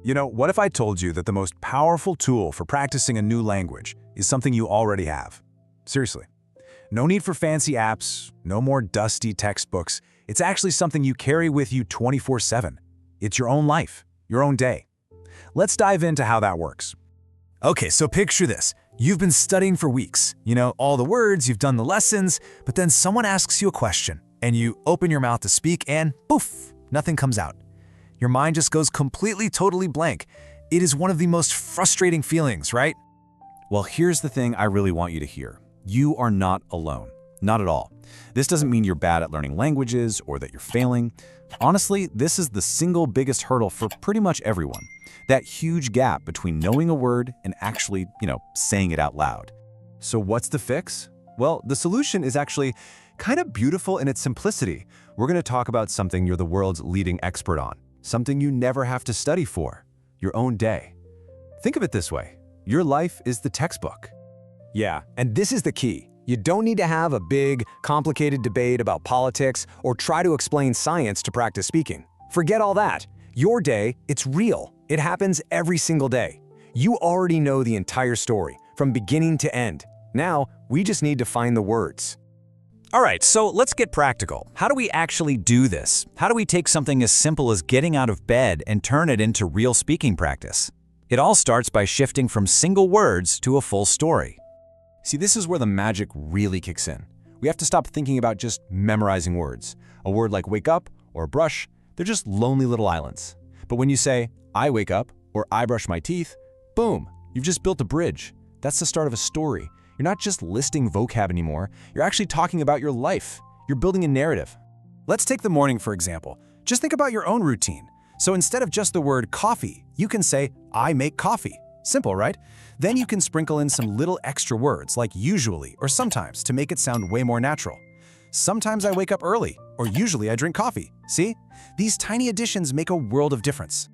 What if I told you that the most powerful tool for practicing a new language is something you already have? Seriously. No need for fancy apps, no more dusty textbooks. It's actually something you carry with you 24/7. It's your own life, your own day. Let's dive into how that works. Okay, so picture this. You've been studying for weeks. All the words, you've done the lessons, but then someone asks you a question, and you open your mouth to speak, and poof, nothing comes out. Your mind just goes completely, totally blank. It is one of the most frustrating feelings, right? Well, here's the thing I really want you to hear. You are not alone. Not at all. This doesn't mean you're bad at learning languages or that you're failing. Honestly, this is the single biggest hurdle for pretty much everyone. That huge gap between knowing a word and actually, saying it out loud. So what's the fix? Well, the solution is actually kind of beautiful in its simplicity. We're going to talk about something you're the world's leading expert on. Something you never have to study for. Your own day. Think of it this way. Your life is the textbook. Yeah, and this is the key. You don't need to have a big, complicated debate about politics or try to explain science to practice speaking. Forget all that. Your day, it's real. It happens every single day. You already know the entire story, from beginning to end. Now, we just need to find the words. All right, so let's get practical. How do we actually do this? How do we take something as simple as getting out of bed and turn it into real speaking practice? It all starts by shifting from single words to a full story. See, this is where the magic really kicks in. We have to stop thinking about just memorizing words. A word like wake up or brush, they're just lonely little islands. But when you say, I wake up or I brush my teeth, boom, you've just built a bridge. That's the start of a story. You're not just listing vocab anymore, you're actually talking about your life. You're building a narrative. Let's take the morning, for example. Just think about your own routine. So instead of just the word coffee, you can say, I make coffee. Simple, right? Then you can sprinkle in some little extra words like usually or sometimes to make it sound way more natural. Sometimes I wake up early, or usually I drink coffee. See? These tiny additions make a world of difference.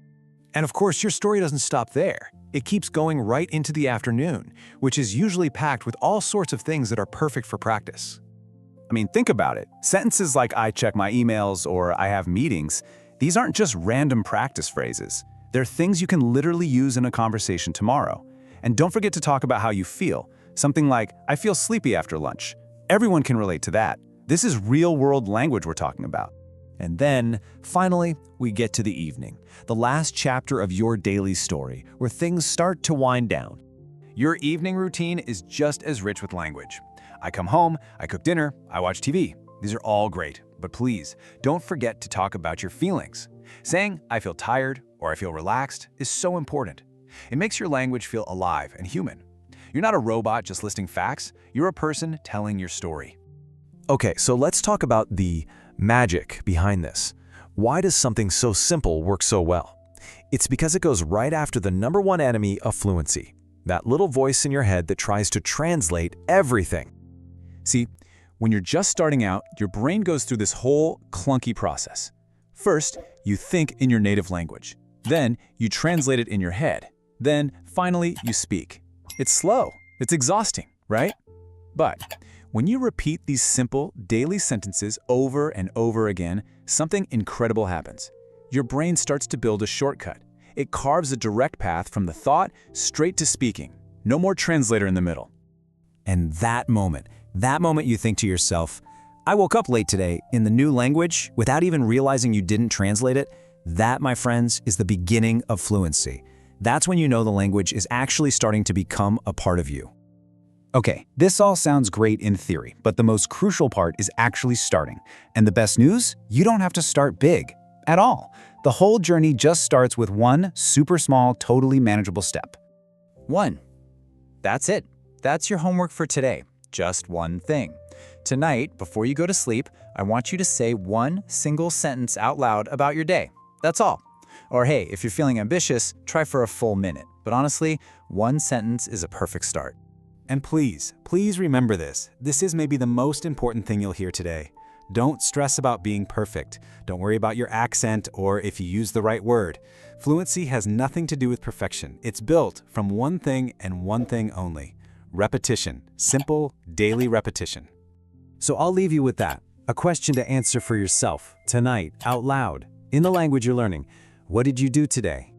And of course, your story doesn't stop there. It keeps going right into the afternoon, which is usually packed with all sorts of things that are perfect for practice. I mean, think about it. Sentences like I check my emails or I have meetings, these aren't just random practice phrases. They're things you can literally use in a conversation tomorrow. And don't forget to talk about how you feel. Something like, I feel sleepy after lunch. Everyone can relate to that. This is real-world language we're talking about. And then, finally, we get to the evening, the last chapter of your daily story, where things start to wind down. Your evening routine is just as rich with language. I come home, I cook dinner, I watch TV. These are all great, but please, don't forget to talk about your feelings. Saying, I feel tired or I feel relaxed is so important. It makes your language feel alive and human. You're not a robot just listing facts, you're a person telling your story. Okay, so let's talk about the magic behind this. Why does something so simple work so well? It's because it goes right after the #1 enemy of fluency, that little voice in your head that tries to translate everything. See, when you're just starting out, your brain goes through this whole clunky process. First, you think in your native language. Then, you translate it in your head. Then, finally, you speak. It's slow. It's exhausting, right? But when you repeat these simple, daily sentences over and over again, something incredible happens. Your brain starts to build a shortcut. It carves a direct path from the thought straight to speaking. No more translator in the middle. And that moment you think to yourself, I woke up late today in the new language without even realizing you didn't translate it, that, my friends, is the beginning of fluency. That's when you know the language is actually starting to become a part of you. Okay, this all sounds great in theory, but the most crucial part is actually starting. And the best news? You don't have to start big at all. The whole journey just starts with one super small, totally manageable step. 1. That's it. That's your homework for today. Just one thing. Tonight, before you go to sleep, I want you to say one single sentence out loud about your day. That's all. Or hey, if you're feeling ambitious, try for a full minute. But honestly, one sentence is a perfect start. And please, please remember this. This is maybe the most important thing you'll hear today. Don't stress about being perfect. Don't worry about your accent or if you use the right word. Fluency has nothing to do with perfection. It's built from one thing and one thing only. Repetition. Simple, daily repetition. So I'll leave you with that. A question to answer for yourself, tonight, out loud, in the language you're learning. What did you do today?